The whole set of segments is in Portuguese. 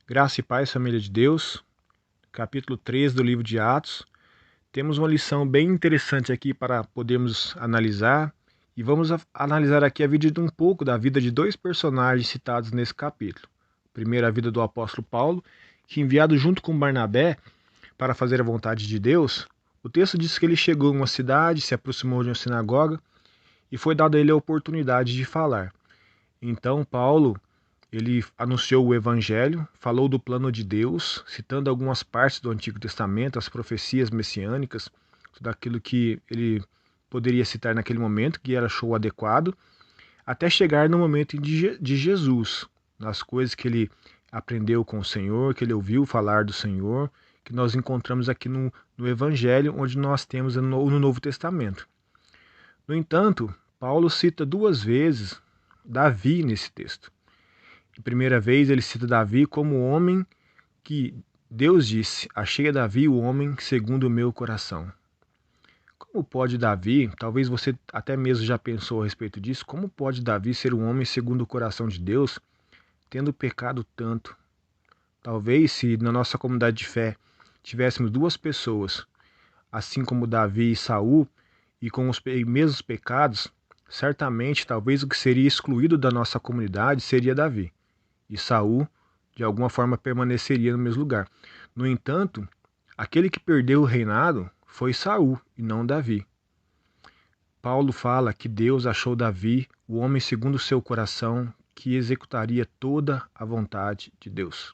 Graça e paz, família de Deus, capítulo 3 do livro de Atos. Temos uma lição bem interessante aqui para podermos analisar e vamos analisar aqui a vida de um pouco da vida de dois personagens citados nesse capítulo. Primeiro, a vida do apóstolo Paulo, que enviado junto com Barnabé para fazer a vontade de Deus, o texto diz que ele chegou em uma cidade, se aproximou de uma sinagoga e foi dada a ele a oportunidade de falar. Então, Paulo ele anunciou o Evangelho, falou do plano de Deus, citando algumas partes do Antigo Testamento, as profecias messiânicas, tudo aquilo que ele poderia citar naquele momento, que era show adequado, até chegar no momento de Jesus, nas coisas que ele aprendeu com o Senhor, que ele ouviu falar do Senhor, que nós encontramos aqui no Evangelho, onde nós temos no Novo Testamento. No entanto, Paulo cita duas vezes Davi nesse texto. A primeira vez ele cita Davi como o homem que Deus disse: achei a Davi o homem segundo o meu coração. Como pode Davi, talvez você até mesmo já pensou a respeito disso, como pode Davi ser um homem segundo o coração de Deus, tendo pecado tanto? Talvez se na nossa comunidade de fé tivéssemos duas pessoas, assim como Davi e Saul, e com os mesmos pecados, certamente talvez o que seria excluído da nossa comunidade seria Davi. E Saul, de alguma forma, permaneceria no mesmo lugar. No entanto, aquele que perdeu o reinado foi Saul e não Davi. Paulo fala que Deus achou Davi o homem segundo o seu coração, que executaria toda a vontade de Deus.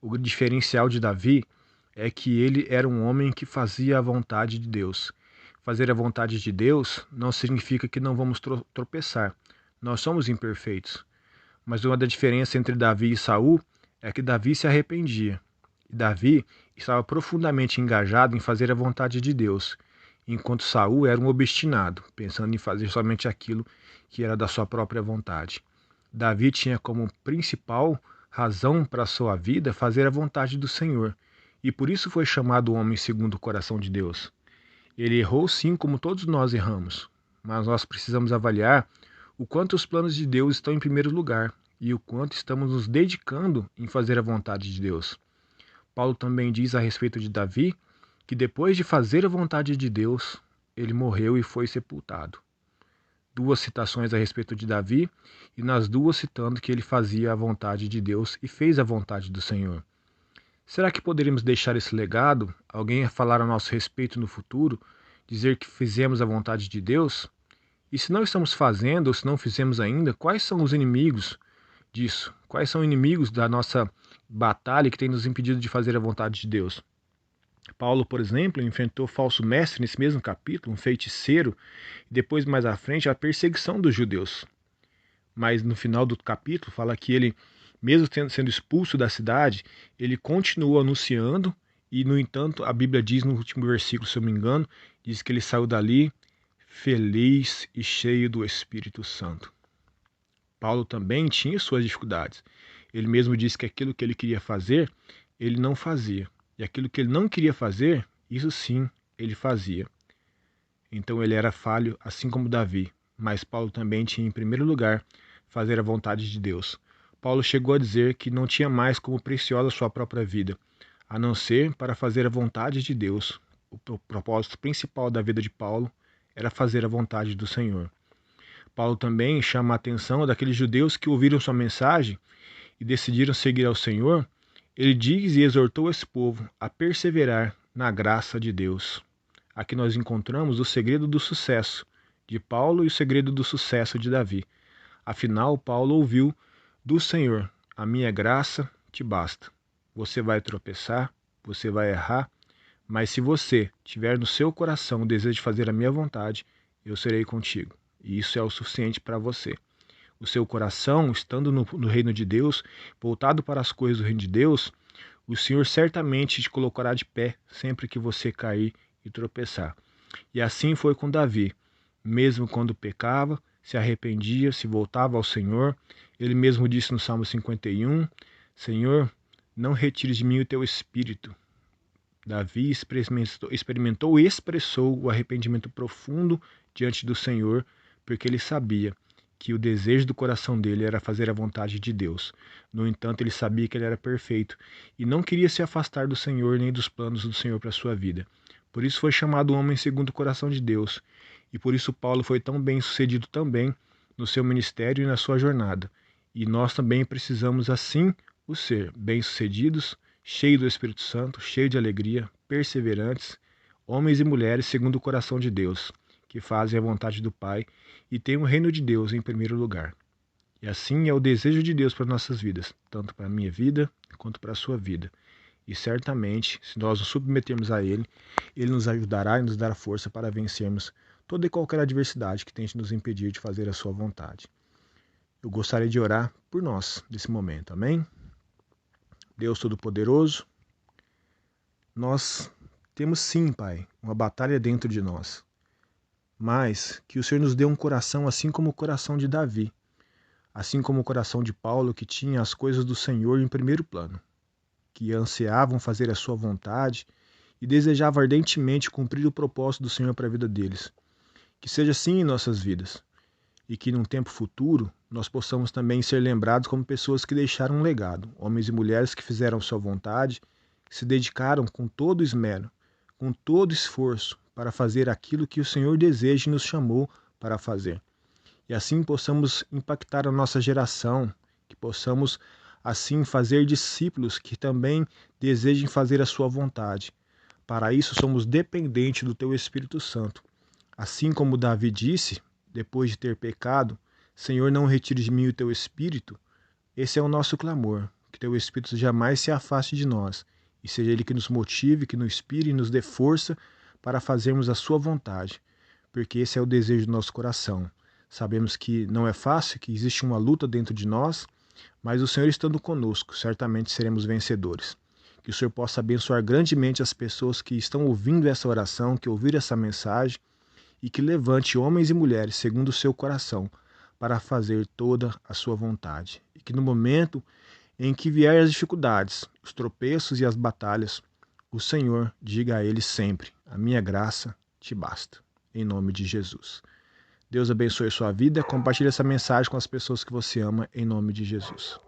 O diferencial de Davi é que ele era um homem que fazia a vontade de Deus. Fazer a vontade de Deus não significa que não vamos tropeçar. Nós somos imperfeitos. Mas uma da diferença entre Davi e Saul é que Davi se arrependia. E Davi estava profundamente engajado em fazer a vontade de Deus, enquanto Saul era um obstinado, pensando em fazer somente aquilo que era da sua própria vontade. Davi tinha como principal razão para a sua vida fazer a vontade do Senhor, e por isso foi chamado homem segundo o coração de Deus. Ele errou sim, como todos nós erramos, mas nós precisamos avaliar o quanto os planos de Deus estão em primeiro lugar e o quanto estamos nos dedicando em fazer a vontade de Deus. Paulo também diz a respeito de Davi que depois de fazer a vontade de Deus, ele morreu e foi sepultado. Duas citações a respeito de Davi, e nas duas citando que ele fazia a vontade de Deus e fez a vontade do Senhor. Será que poderíamos deixar esse legado? Alguém a falar a nosso respeito no futuro? Dizer que fizemos a vontade de Deus? E se não estamos fazendo, ou se não fizemos ainda, quais são os inimigos disso? Quais são os inimigos da nossa batalha que tem nos impedido de fazer a vontade de Deus? Paulo, por exemplo, enfrentou falso mestre nesse mesmo capítulo, um feiticeiro, e depois, mais à frente, a perseguição dos judeus. Mas no final do capítulo fala que ele, mesmo sendo expulso da cidade, ele continuou anunciando, e no entanto a Bíblia diz no último versículo, se eu não me engano, diz que ele saiu dali feliz e cheio do Espírito Santo. Paulo também tinha suas dificuldades. Ele mesmo disse que aquilo que ele queria fazer, ele não fazia. E aquilo que ele não queria fazer, isso sim, ele fazia. Então ele era falho, assim como Davi. Mas Paulo também tinha, em primeiro lugar, fazer a vontade de Deus. Paulo chegou a dizer que não tinha mais como preciosa sua própria vida, a não ser para fazer a vontade de Deus. O propósito principal da vida de Paulo era fazer a vontade do Senhor. Paulo também chama a atenção daqueles judeus que ouviram sua mensagem e decidiram seguir ao Senhor. Ele diz e exortou esse povo a perseverar na graça de Deus. Aqui nós encontramos o segredo do sucesso de Paulo e o segredo do sucesso de Davi. Afinal, Paulo ouviu do Senhor: a minha graça te basta. Você vai tropeçar, você vai errar, mas se você tiver no seu coração o desejo de fazer a minha vontade, eu serei contigo. E isso é o suficiente para você. O seu coração, estando no reino de Deus, voltado para as coisas do reino de Deus, o Senhor certamente te colocará de pé sempre que você cair e tropeçar. E assim foi com Davi. Mesmo quando pecava, se arrependia, se voltava ao Senhor. Ele mesmo disse no Salmo 51, Senhor, não retires de mim o teu espírito. Davi experimentou e expressou o arrependimento profundo diante do Senhor, porque ele sabia que o desejo do coração dele era fazer a vontade de Deus. No entanto, ele sabia que ele era perfeito e não queria se afastar do Senhor nem dos planos do Senhor para a sua vida. Por isso foi chamado homem segundo o coração de Deus. E por isso Paulo foi tão bem sucedido também no seu ministério e na sua jornada. E nós também precisamos assim o ser bem-sucedidos, cheios do Espírito Santo, cheios de alegria, perseverantes, homens e mulheres segundo o coração de Deus, que fazem a vontade do Pai e têm o reino de Deus em primeiro lugar. E assim é o desejo de Deus para nossas vidas, tanto para a minha vida quanto para a sua vida. E certamente, se nós nos submetermos a Ele, Ele nos ajudará e nos dará força para vencermos toda e qualquer adversidade que tente nos impedir de fazer a sua vontade. Eu gostaria de orar por nós nesse momento, amém? Deus Todo-Poderoso, nós temos sim, Pai, uma batalha dentro de nós, mas que o Senhor nos dê um coração assim como o coração de Davi, assim como o coração de Paulo, que tinha as coisas do Senhor em primeiro plano, que ansiavam fazer a sua vontade e desejavam ardentemente cumprir o propósito do Senhor para a vida deles. Que seja assim em nossas vidas, e que num tempo futuro nós possamos também ser lembrados como pessoas que deixaram um legado, homens e mulheres que fizeram sua vontade, que se dedicaram com todo esmero, com todo esforço para fazer aquilo que o Senhor deseja e nos chamou para fazer. E assim possamos impactar a nossa geração, que possamos assim fazer discípulos que também desejem fazer a sua vontade. Para isso somos dependentes do Teu Espírito Santo. Assim como Davi disse, depois de ter pecado, Senhor, não retire de mim o Teu Espírito. Esse é o nosso clamor, que Teu Espírito jamais se afaste de nós, e seja Ele que nos motive, que nos inspire e nos dê força para fazermos a Sua vontade, porque esse é o desejo do nosso coração. Sabemos que não é fácil, que existe uma luta dentro de nós, mas o Senhor estando conosco, certamente seremos vencedores. Que o Senhor possa abençoar grandemente as pessoas que estão ouvindo essa oração, que ouviram essa mensagem, e que levante homens e mulheres segundo o seu coração para fazer toda a sua vontade. E que no momento em que vier as dificuldades, os tropeços e as batalhas, o Senhor diga a eles sempre: a minha graça te basta. Em nome de Jesus. Deus abençoe a sua vida. Compartilhe essa mensagem com as pessoas que você ama, em nome de Jesus.